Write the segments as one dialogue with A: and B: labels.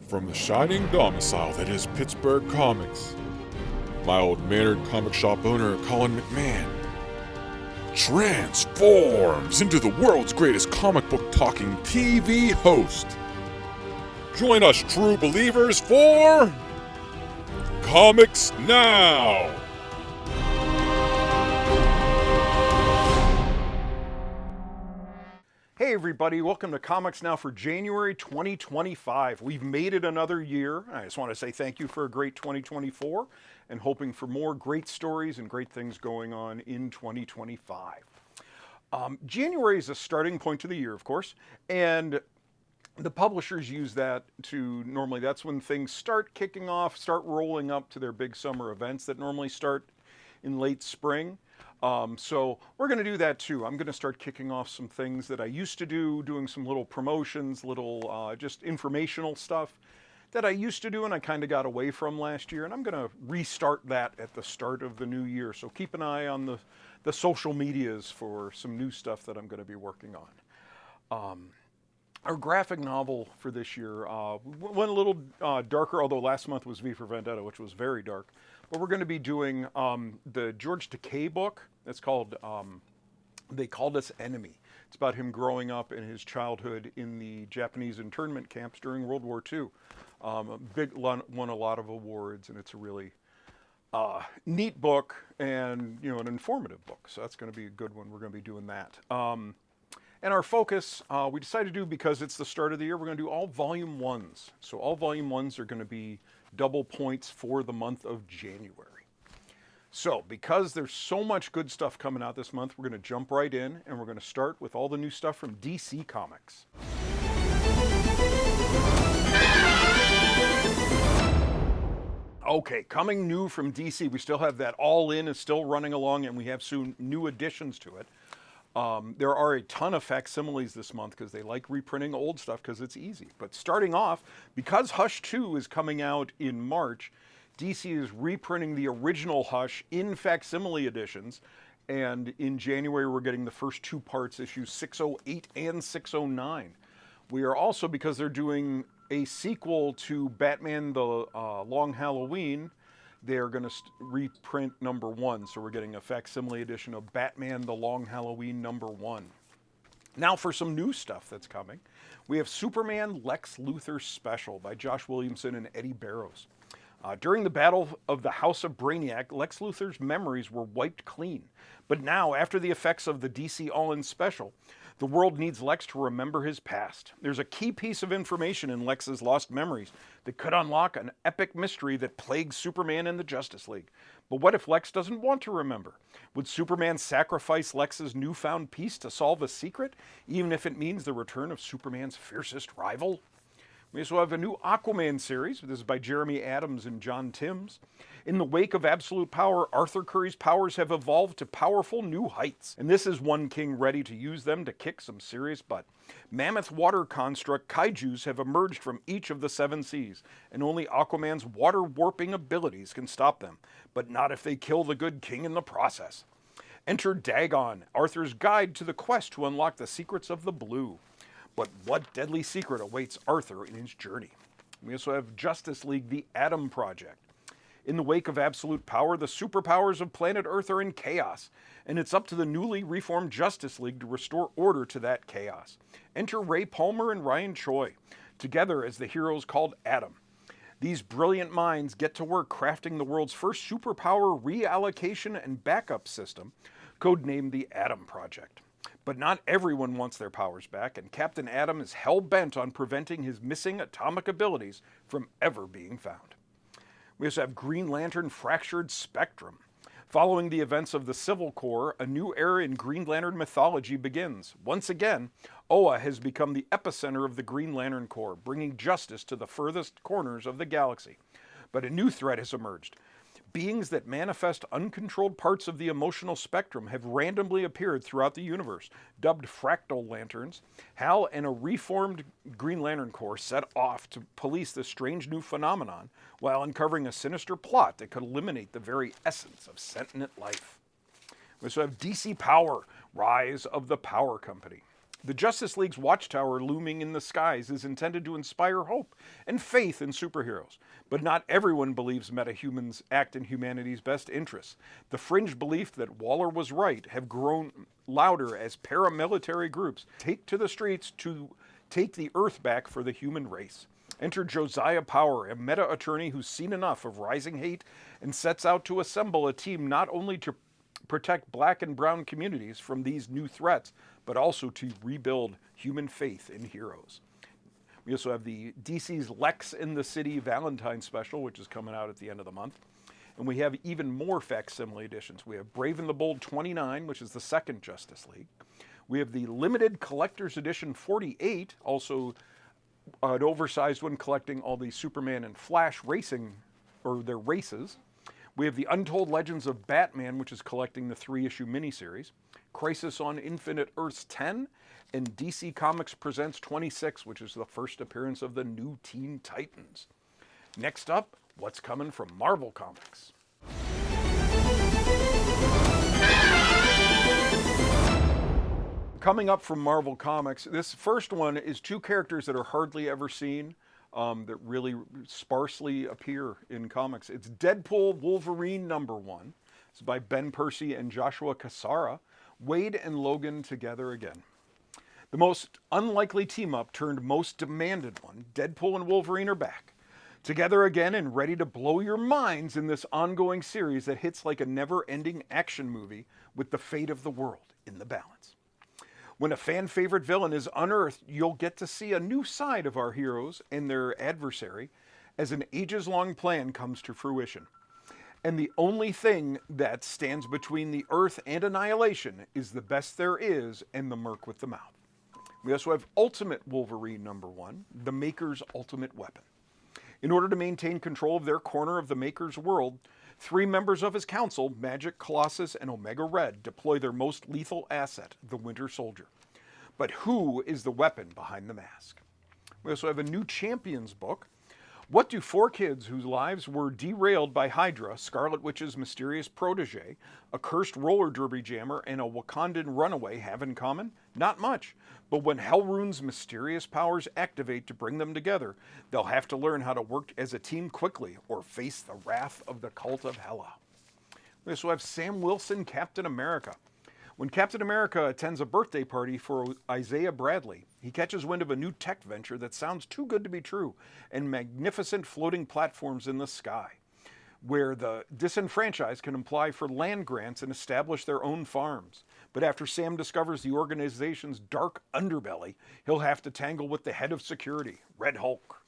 A: From the shining domicile that is Pittsburgh Comics, my old mannered comic shop owner Colin McMahon transforms into the world's greatest comic book talking TV host. Join us true believers for Comics Now!
B: Hey everybody, welcome to Comics Now for January 2025. We've made it another year. I just want to say thank you for a great 2024 and hoping for more great stories and great things going on in 2025. January is a starting point to the year, of course, and the publishers use that to normally, that's when things start kicking off, start rolling up to their big summer events that normally start in late spring. So we're going to do that too. I'm going to start kicking off some things that I used to do, doing some little promotions, little just informational stuff that I used to do and I kind of got away from last year. And I'm going to restart that at the start of the new year. So keep an eye on the social medias for some new stuff that I'm going to be working on. Our graphic novel for this year went a little darker, although last month was V for Vendetta, which was very dark. But we're going to be doing the George Takei book. It's called They Called Us Enemy. It's about him growing up in his childhood in the Japanese internment camps during World War II. Won a lot of awards, and it's a really neat book and an informative book. So that's going to be a good one. We're going to be doing that. And our focus, we decided to do, because it's the start of the year, we're going to do all volume ones. So all volume ones are going to be double points for the month of January. So because there's so much good stuff coming out this month, we're going to jump right in and we're going to start with all the new stuff from DC Comics. Okay, coming new from DC, we still have that All In is still running along and we have soon new additions to it. There are a ton of facsimiles this month because they like reprinting old stuff because it's easy. But starting off, because Hush 2 is coming out in March, DC is reprinting the original Hush in facsimile editions. And in January, we're getting the first two parts, issues 608 and 609. We are also, because they're doing a sequel to Batman the Long Halloween, they're going to reprint number 1. So we're getting a facsimile edition of Batman the Long Halloween number 1. Now for some new stuff that's coming. We have Superman Lex Luthor Special by Josh Williamson and Eddie Barrows. During the battle of the House of Brainiac, Lex Luthor's memories were wiped clean. But now, after the effects of the DC All-In Special, the world needs Lex to remember his past. There's a key piece of information in Lex's lost memories that could unlock an epic mystery that plagues Superman and the Justice League. But what if Lex doesn't want to remember? Would Superman sacrifice Lex's newfound peace to solve a secret, even if it means the return of Superman's fiercest rival? We also have a new Aquaman series. This is by Jeremy Adams and John Timms. In the wake of absolute power, Arthur Curry's powers have evolved to powerful new heights. And this is one king ready to use them to kick some serious butt. Mammoth water construct kaijus have emerged from each of the 7 seas, and only Aquaman's water warping abilities can stop them. But not if they kill the good king in the process. Enter Dagon, Arthur's guide to the quest to unlock the secrets of the blue. But what deadly secret awaits Arthur in his journey? We also have Justice League, the Atom Project. In the wake of absolute power, the superpowers of planet Earth are in chaos, and it's up to the newly reformed Justice League to restore order to that chaos. Enter Ray Palmer and Ryan Choi, together as the heroes called Atom. These brilliant minds get to work crafting the world's first superpower reallocation and backup system, codenamed the Atom Project. But not everyone wants their powers back, and Captain Atom is hell-bent on preventing his missing atomic abilities from ever being found. We also have Green Lantern Fractured Spectrum. Following the events of the Civil War, a new era in Green Lantern mythology begins. Once again, Oa has become the epicenter of the Green Lantern Corps, bringing justice to the furthest corners of the galaxy. But a new threat has emerged. Beings that manifest uncontrolled parts of the emotional spectrum have randomly appeared throughout the universe, dubbed fractal lanterns. Hal and a reformed Green Lantern Corps set off to police this strange new phenomenon while uncovering a sinister plot that could eliminate the very essence of sentient life. We also have DC Power, Rise of the Power Company. The Justice League's watchtower looming in the skies is intended to inspire hope and faith in superheroes. But not everyone believes metahumans act in humanity's best interests. The fringe belief that Waller was right have grown louder as paramilitary groups take to the streets to take the Earth back for the human race. Enter Josiah Power, a meta attorney who's seen enough of rising hate and sets out to assemble a team not only to protect black and brown communities from these new threats, but also to rebuild human faith in heroes. We also have the DC's Lex in the City Valentine special, which is coming out at the end of the month. And we have even more facsimile editions. We have Brave and the Bold 29, which is the second Justice League. We have the limited collector's edition 48, also an oversized one collecting all the Superman and Flash racing, or their races. We have the Untold Legends of Batman, which is collecting the 3-issue miniseries. Crisis on Infinite Earths 10, and DC Comics Presents 26, which is the first appearance of the new Teen Titans. Next up, what's coming from Marvel Comics? Coming up from Marvel Comics, this first one is two characters that are hardly ever seen, that really sparsely appear in comics. It's Deadpool Wolverine #1. It's by Ben Percy and Joshua Cassara. Wade and Logan together again. The most unlikely team-up turned most demanded one. Deadpool and Wolverine are back. Together again and ready to blow your minds in this ongoing series that hits like a never-ending action movie with the fate of the world in the balance. When a fan-favorite villain is unearthed, you'll get to see a new side of our heroes and their adversary as an ages-long plan comes to fruition. And the only thing that stands between the Earth and annihilation is the best there is and the merc with the mouth. We also have Ultimate Wolverine #1, the Maker's ultimate weapon. In order to maintain control of their corner of the Maker's world, 3 members of his council, Magic, Colossus, and Omega Red, deploy their most lethal asset, the Winter Soldier. But who is the weapon behind the mask? We also have a new Champions book. What do 4 kids whose lives were derailed by Hydra, Scarlet Witch's mysterious protege, a cursed roller derby jammer, and a Wakandan runaway have in common? Not much. But when Hellrune's mysterious powers activate to bring them together, they'll have to learn how to work as a team quickly or face the wrath of the Cult of Hela. We also have Sam Wilson, Captain America. When Captain America attends a birthday party for Isaiah Bradley, he catches wind of a new tech venture that sounds too good to be true, and magnificent floating platforms in the sky, where the disenfranchised can apply for land grants and establish their own farms. But after Sam discovers the organization's dark underbelly, he'll have to tangle with the head of security, Red Hulk.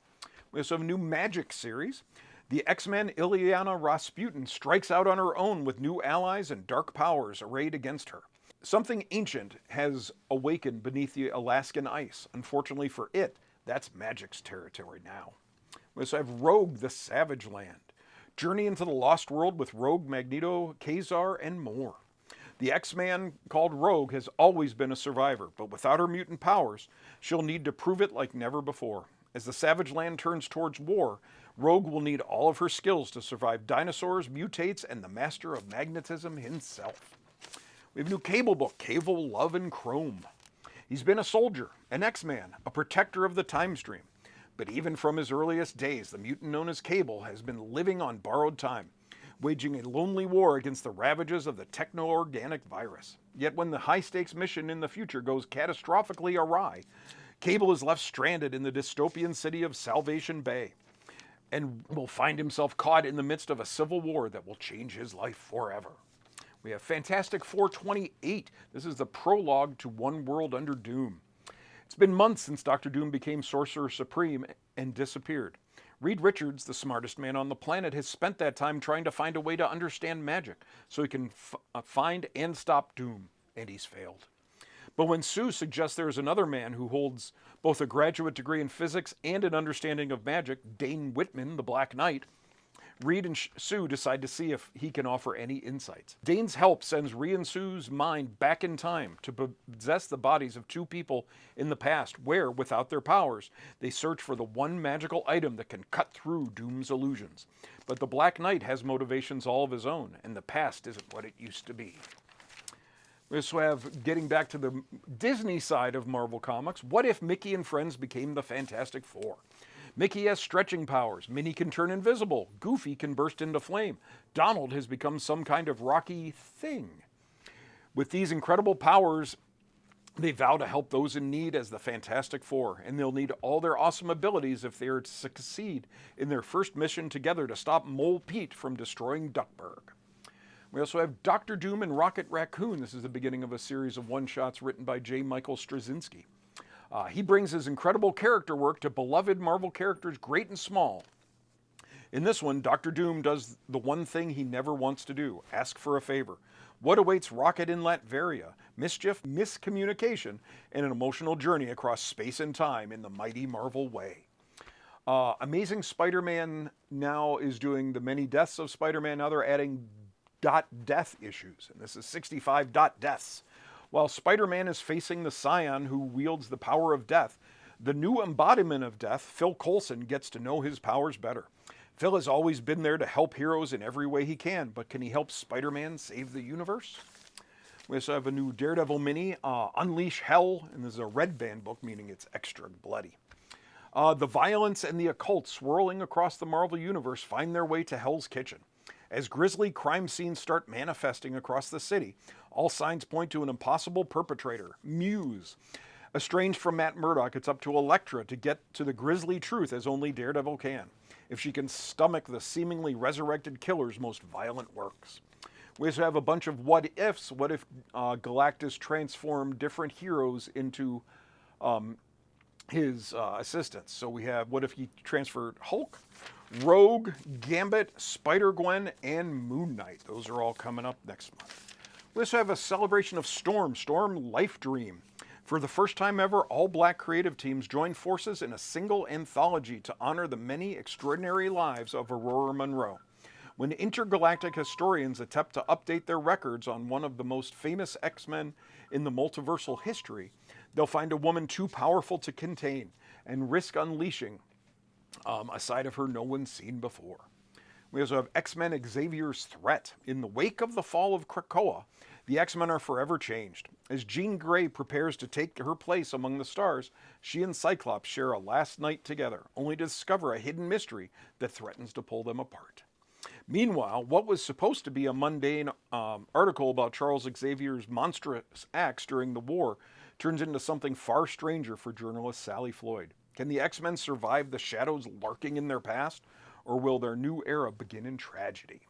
B: We also have a new Magic series. The X-Men Ilyana Rasputin strikes out on her own with new allies and dark powers arrayed against her. Something ancient has awakened beneath the Alaskan ice. Unfortunately for it, that's Magic's territory now. We also have Rogue, the Savage Land. Journey into the Lost World with Rogue, Magneto, Kazar, and more. The X-Man called Rogue has always been a survivor, but without her mutant powers, she'll need to prove it like never before. As the Savage Land turns towards war, Rogue will need all of her skills to survive dinosaurs, mutates, and the master of magnetism himself. We have a new Cable book, Cable, Love, and Chrome. He's been a soldier, an X-Man, a protector of the time stream. But even from his earliest days, the mutant known as Cable has been living on borrowed time, waging a lonely war against the ravages of the techno-organic virus. Yet when the high-stakes mission in the future goes catastrophically awry, Cable is left stranded in the dystopian city of Salvation Bay and will find himself caught in the midst of a civil war that will change his life forever. We have Fantastic Four 28. This is the prologue to One World Under Doom. It's been months since Dr. Doom became Sorcerer Supreme and disappeared. Reed Richards, the smartest man on the planet, has spent that time trying to find a way to understand magic so he can find and stop Doom, and he's failed. But when Sue suggests there is another man who holds both a graduate degree in physics and an understanding of magic, Dane Whitman, the Black Knight, Reed and Sue decide to see if he can offer any insights. Dane's help sends Reed and Sue's mind back in time to possess the bodies of 2 people in the past where, without their powers, they search for the one magical item that can cut through Doom's illusions. But the Black Knight has motivations all of his own, and the past isn't what it used to be. We also have, getting back to the Disney side of Marvel Comics, what if Mickey and friends became the Fantastic Four? Mickey has stretching powers, Minnie can turn invisible, Goofy can burst into flame, Donald has become some kind of rocky thing. With these incredible powers, they vow to help those in need as the Fantastic Four, and they'll need all their awesome abilities if they are to succeed in their first mission together to stop Mole Pete from destroying Duckburg. We also have Doctor Doom and Rocket Raccoon. This is the beginning of a series of one-shots written by J. Michael Straczynski. He brings his incredible character work to beloved Marvel characters great and small. In this one, Doctor Doom does the one thing he never wants to do, ask for a favor. What awaits Rocket in Latveria? Mischief, miscommunication, and an emotional journey across space and time in the mighty Marvel way. Amazing Spider-Man now is doing the many deaths of Spider-Man. Now they're adding .death issues, and this is 65 deaths. While Spider-Man is facing the Scion who wields the power of death, the new embodiment of death, Phil Coulson, gets to know his powers better. Phil has always been there to help heroes in every way he can, but can he help Spider-Man save the universe? We also have a new Daredevil mini, Unleash Hell, and this is a red band book, meaning it's extra bloody. The violence and the occult swirling across the Marvel Universe find their way to Hell's Kitchen. As grisly crime scenes start manifesting across the city, all signs point to an impossible perpetrator, Muse. Estranged from Matt Murdock, it's up to Elektra to get to the grisly truth as only Daredevil can, if she can stomach the seemingly resurrected killer's most violent works. We also have a bunch of what ifs. What if Galactus transformed different heroes into his assistants? So we have, what if he transferred Hulk, Rogue, Gambit, Spider-Gwen, and Moon Knight. Those are all coming up next month. We also have a celebration of Storm Life Dream. For the first time ever, all black creative teams join forces in a single anthology to honor the many extraordinary lives of Aurora Monroe. When intergalactic historians attempt to update their records on one of the most famous X-Men in the multiversal history, they'll find a woman too powerful to contain and risk unleashing a side of her no one's seen before. We also have X-Men Xavier's Threat. In the wake of the fall of Krakoa, the X-Men are forever changed. As Jean Grey prepares to take her place among the stars, she and Cyclops share a last night together, only to discover a hidden mystery that threatens to pull them apart. Meanwhile, what was supposed to be a mundane article about Charles Xavier's monstrous acts during the war turns into something far stranger for journalist Sally Floyd. Can the X-Men survive the shadows lurking in their past, or will their new era begin in tragedy?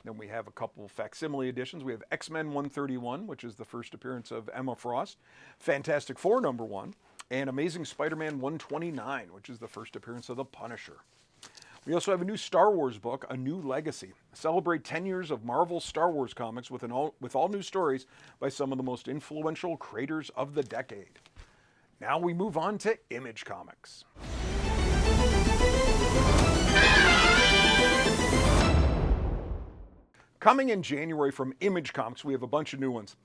B: Then we have a couple facsimile editions. We have X-Men 131, which is the first appearance of Emma Frost, Fantastic Four #1, and Amazing Spider-Man 129, which is the first appearance of the Punisher. We also have a new Star Wars book, A New Legacy. Celebrate 10 years of Marvel Star Wars comics with all new stories by some of the most influential creators of the decade. Now we move on to Image Comics. Coming in January from Image Comics, we have a bunch of new ones.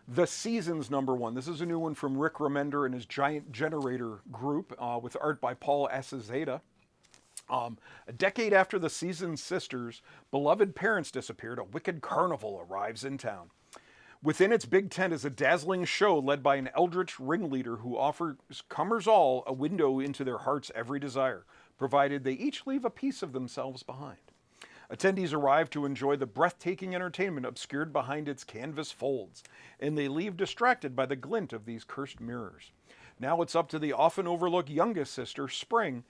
B: The Seasons #1. This is a new one from Rick Remender and his Giant Generator group with art by Paul Acezeda. A decade after the Seasons sisters' beloved parents disappeared, a wicked carnival arrives in town. Within its big tent is a dazzling show led by an eldritch ringleader who offers comers all a window into their heart's every desire, provided they each leave a piece of themselves behind. Attendees arrive to enjoy the breathtaking entertainment obscured behind its canvas folds, and they leave distracted by the glint of these cursed mirrors. Now it's up to the often overlooked youngest sister, Spring,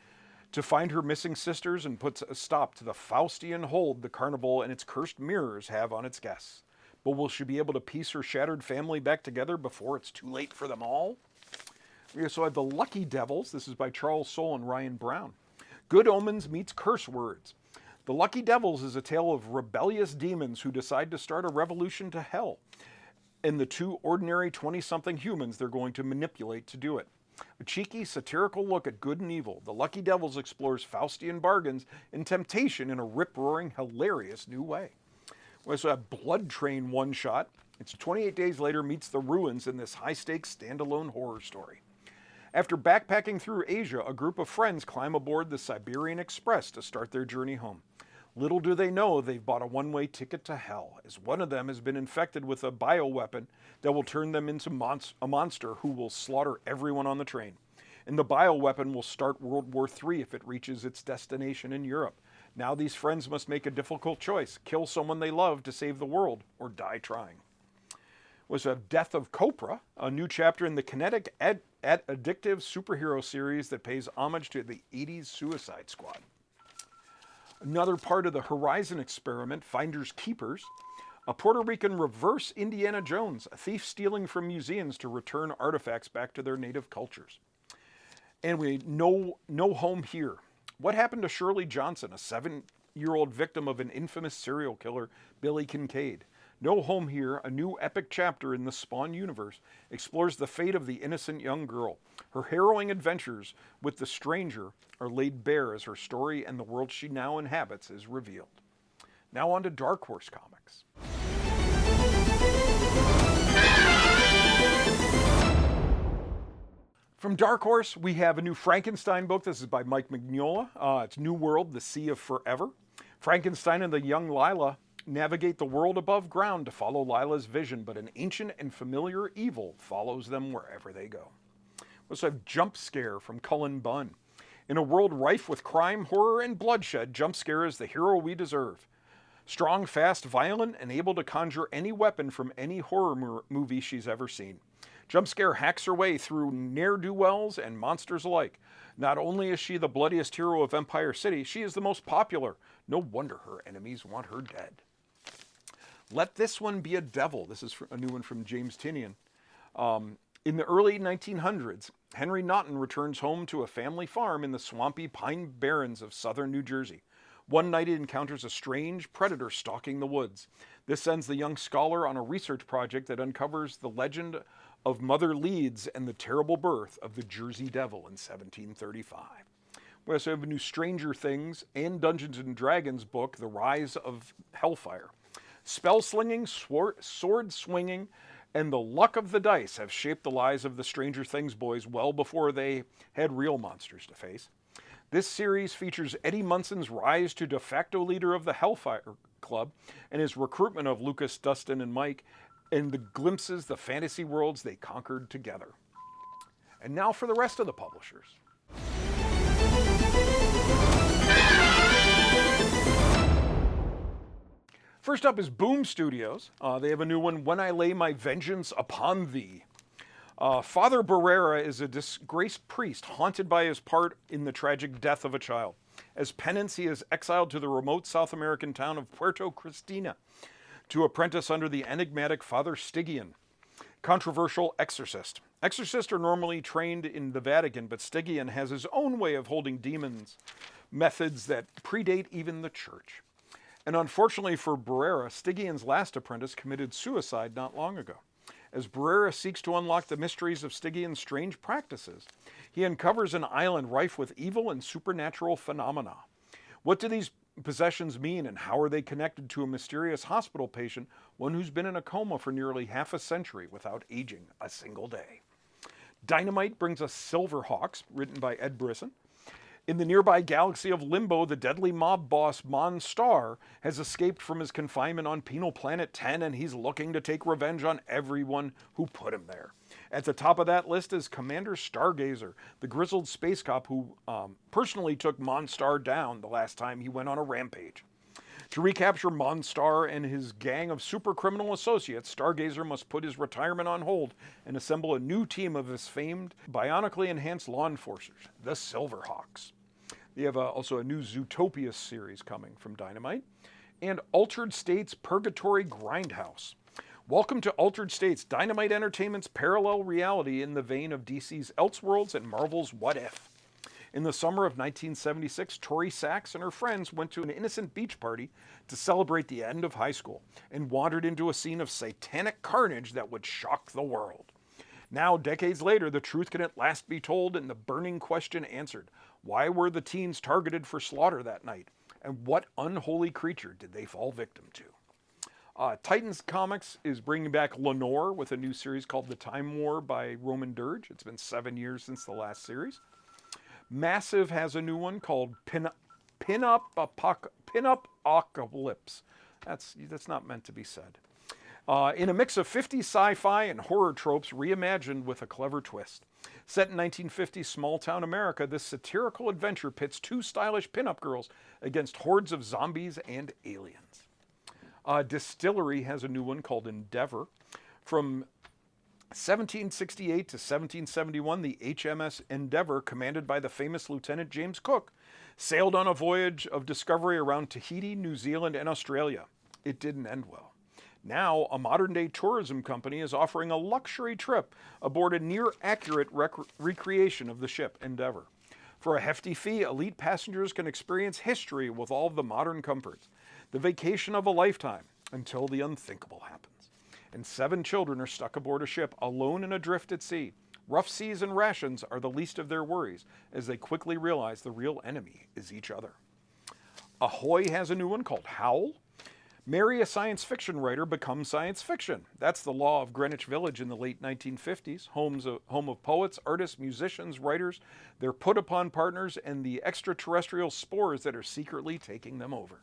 B: to find her missing sisters and put a stop to the Faustian hold the carnival and its cursed mirrors have on its guests. But will she be able to piece her shattered family back together before it's too late for them all? We also have The Lucky Devils. This is by Charles Soule and Ryan Brown. Good Omens meets Curse Words. The Lucky Devils is a tale of rebellious demons who decide to start a revolution to hell, and the two ordinary 20-something humans they're going to manipulate to do it. A cheeky, satirical look at good and evil, The Lucky Devils explores Faustian bargains and temptation in a rip-roaring, hilarious new way. We also have Blood Train one-shot. It's 28 Days Later meets the ruins in this high-stakes standalone horror story. After backpacking through Asia, a group of friends climb aboard the Siberian Express to start their journey home. Little do they know they've bought a one-way ticket to hell, as one of them has been infected with a bioweapon that will turn them into a monster who will slaughter everyone on the train. And the bioweapon will start World War III if it reaches its destination in Europe. Now these friends must make a difficult choice: kill someone they love to save the world, or die trying. Was a Death of Copra, a new chapter in the kinetic addictive superhero series that pays homage to the 80s Suicide Squad. Another part of the Horizon experiment, Finders Keepers, a Puerto Rican reverse Indiana Jones, a thief stealing from museums to return artifacts back to their native cultures. And we No Home Here. What happened to Shirley Johnson, a 7-year-old victim of an infamous serial killer, Billy Kincaid? No Home Here, a new epic chapter in the Spawn universe, explores the fate of the innocent young girl. Her harrowing adventures with the stranger are laid bare as her story and the world she now inhabits is revealed. Now on to Dark Horse Comics. From Dark Horse, we have a new Frankenstein book. This is by Mike Mignola. It's New World, The Sea of Forever. Frankenstein and the young Lila navigate the world above ground to follow Lila's vision, but an ancient and familiar evil follows them wherever they go. We also have Jump Scare from Cullen Bunn. In a world rife with crime, horror, and bloodshed, Jump Scare is the hero we deserve. Strong, fast, violent, and able to conjure any weapon from any horror movie she's ever seen. Jump Scare hacks her way through ne'er-do-wells and monsters alike. Not only is she the bloodiest hero of Empire City, she is the most popular. No wonder her enemies want her dead. Let This One Be a Devil. This is a new one from James Tynion. In the early 1900s, Henry Naughton returns home to a family farm in the swampy Pine Barrens of southern New Jersey. One night he encounters a strange predator stalking the woods. This sends the young scholar on a research project that uncovers the legend of Mother Leeds and the terrible birth of the Jersey Devil in 1735. We also have a new Stranger Things and Dungeons & Dragons book, The Rise of Hellfire. Spell-slinging, sword-swinging, and the luck of the dice have shaped the lives of the Stranger Things boys well before they had real monsters to face. This series features Eddie Munson's rise to de facto leader of the Hellfire Club and his recruitment of Lucas, Dustin, and Mike, and the glimpses, the fantasy worlds they conquered together. And now for the rest of the publishers. First up is Boom Studios. They have a new one, When I Lay My Vengeance Upon Thee. Father Barrera is a disgraced priest haunted by his part in the tragic death of a child. As penance, he is exiled to the remote South American town of Puerto Cristina to apprentice under the enigmatic Father Stygian, controversial exorcist. Exorcists are normally trained in the Vatican, but Stygian has his own way of holding demons, methods that predate even the church. And unfortunately for Barrera, Stygian's last apprentice committed suicide not long ago. As Barrera seeks to unlock the mysteries of Stygian's strange practices, he uncovers an island rife with evil and supernatural phenomena. What do these possessions mean, and how are they connected to a mysterious hospital patient, one who's been in a coma for nearly half a century without aging a single day? Dynamite brings us Silverhawks, written by Ed Brisson. In the nearby galaxy of Limbo, the deadly mob boss Monstar has escaped from his confinement on Penal Planet 10, and he's looking to take revenge on everyone who put him there. At the top of that list is Commander Stargazer, the grizzled space cop who personally took Monstar down the last time he went on a rampage. To recapture Monstar and his gang of supercriminal associates, Stargazer must put his retirement on hold and assemble a new team of his famed, bionically enhanced law enforcers, the Silverhawks. They have also a new Zootopia series coming from Dynamite, and Altered States Purgatory Grindhouse. Welcome to Altered States, Dynamite Entertainment's parallel reality in the vein of DC's Elseworlds and Marvel's What If. In the summer of 1976, Tori Sachs and her friends went to an innocent beach party to celebrate the end of high school and wandered into a scene of satanic carnage that would shock the world. Now, decades later, the truth can at last be told and the burning question answered. Why were the teens targeted for slaughter that night? And what unholy creature did they fall victim to? Titans Comics is bringing back Lenore with a new series called The Time War by Roman Dirge. It's been 7 years since the last series. Massive has a new one called Pin-Up pin-up apocalypse. That's not meant to be said. In a mix of 50s sci-fi and horror tropes reimagined with a clever twist. Set in 1950s small-town America, this satirical adventure pits two stylish pin-up girls against hordes of zombies and aliens. Distillery has a new one called Endeavor. From 1768 to 1771, the HMS Endeavor, commanded by the famous Lieutenant James Cook, sailed on a voyage of discovery around Tahiti, New Zealand, and Australia. It didn't end well. Now, a modern-day tourism company is offering a luxury trip aboard a near-accurate recreation of the ship Endeavor. For a hefty fee, elite passengers can experience history with all of the modern comforts. The vacation of a lifetime, until the unthinkable happens. And 7 children are stuck aboard a ship, alone and adrift at sea. Rough seas and rations are the least of their worries, as they quickly realize the real enemy is each other. Ahoy has a new one called Howl. Marry a science fiction writer, become science fiction. That's the law of Greenwich Village in the late 1950s, home of poets, artists, musicians, writers, their put-upon partners, and the extraterrestrial spores that are secretly taking them over.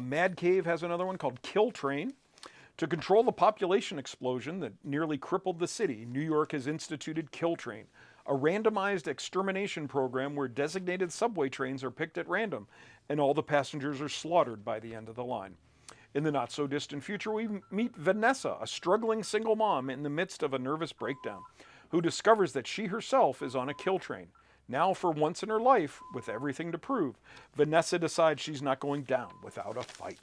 B: Mad Cave has another one called Kill Train. To control the population explosion that nearly crippled the city, New York has instituted Kill Train, a randomized extermination program where designated subway trains are picked at random and all the passengers are slaughtered by the end of the line. In the not-so-distant future, we meet Vanessa, a struggling single mom in the midst of a nervous breakdown, who discovers that she herself is on a kill train. Now, for once in her life, with everything to prove, Vanessa decides she's not going down without a fight.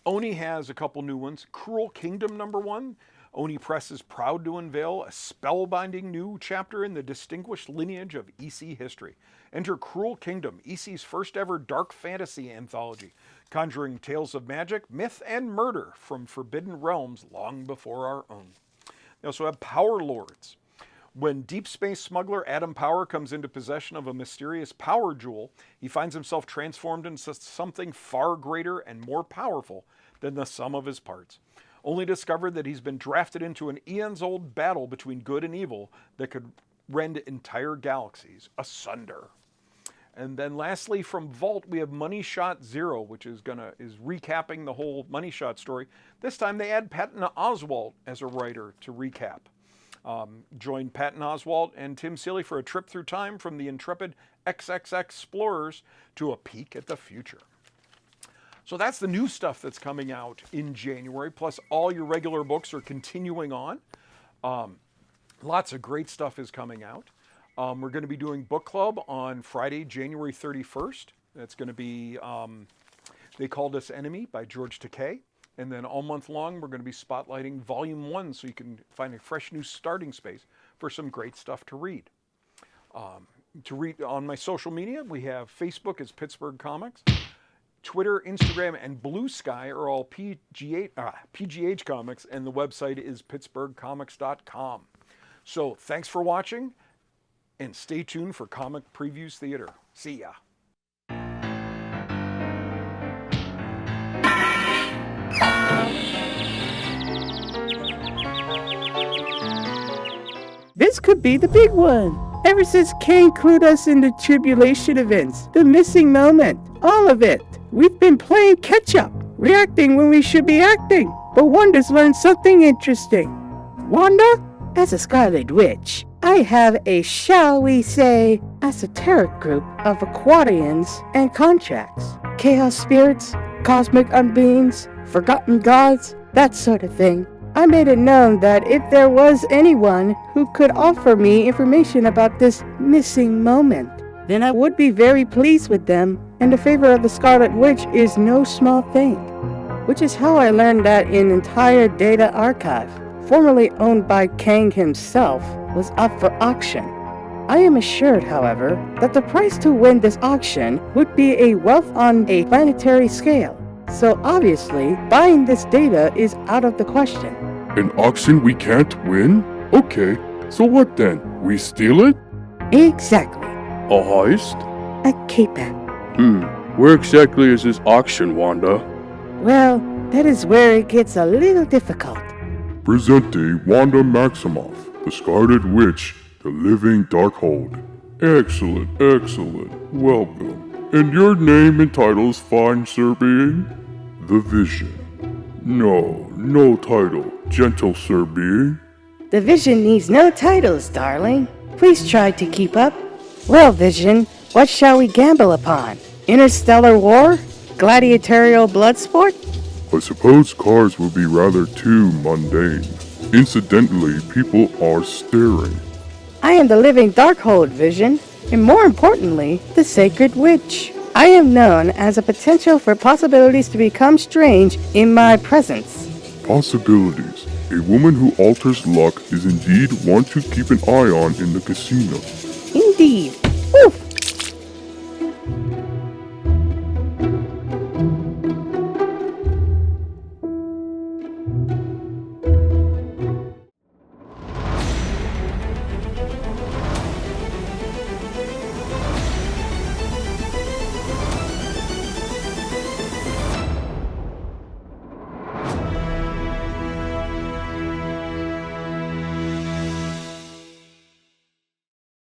B: Oni has a couple new ones. Cruel Kingdom #1. Oni Press is proud to unveil a spellbinding new chapter in the distinguished lineage of EC history. Enter Cruel Kingdom, EC's first ever dark fantasy anthology, conjuring tales of magic, myth, and murder from forbidden realms long before our own. They also have Power Lords. When deep space smuggler Adam Power comes into possession of a mysterious power jewel, he finds himself transformed into something far greater and more powerful than the sum of his parts. Only discovered that he's been drafted into an eons-old battle between good and evil that could rend entire galaxies asunder. And then lastly, from Vault, we have Money Shot Zero, which is recapping the whole Money Shot story. This time they add Patton Oswalt as a writer to recap. Join Patton Oswalt and Tim Seeley for a trip through time from the intrepid XXX Explorers to a peek at the future. So that's the new stuff that's coming out in January, plus all your regular books are continuing on. Lots of great stuff is coming out. We're going to be doing book club on Friday, January 31st. That's going to be They Called Us Enemy by George Takei. And then all month long, we're going to be spotlighting Volume 1 so you can find a fresh new starting space for some great stuff to read. To read on my social media, we have Facebook as Pittsburgh Comics. Twitter, Instagram, and Blue Sky are all PGH Comics, and the website is pittsburghcomics.com. So thanks for watching, and stay tuned for Comic Previews Theater. See ya.
C: This could be the big one. Ever since Kane clued us into tribulation events, the missing moment, all of it, we've been playing catch-up, reacting when we should be acting. But Wanda's learned something interesting. Wanda? As a Scarlet Witch, I have a, shall we say, esoteric group of Aquarians and contracts. Chaos spirits, cosmic unbeings, forgotten gods, that sort of thing. I made it known that if there was anyone who could offer me information about this missing moment, then I would be very pleased with them, and the favor of the Scarlet Witch is no small thing. Which is how I learned that an entire data archive, formerly owned by Kang himself, was up for auction. I am assured, however, that the price to win this auction would be a wealth on a planetary scale. So obviously, buying this data is out of the question.
A: An auction we can't win? Okay, so what then? We steal it?
C: Exactly.
D: A heist?
C: A caper.
D: Where exactly is this auction, Wanda?
C: Well, that is where it gets a little difficult.
A: Presente Wanda Maximoff, the Scarlet Witch, the living Darkhold. Excellent, excellent. Welcome.
D: And your name and title's fine, Sir Being? The Vision. No title, gentle Sir Being.
C: The Vision needs no titles, darling. Please try to keep up. Well, Vision, what shall we gamble upon? Interstellar war? Gladiatorial blood sport?
D: I suppose cars will be rather too mundane. Incidentally, people are staring.
C: I am the living Darkhold, Vision, and more importantly, the Sacred Witch. I am known as a potential for possibilities to become strange in my presence.
D: Possibilities. A woman who alters luck is indeed one to keep an eye on in the casino.
C: Indeed,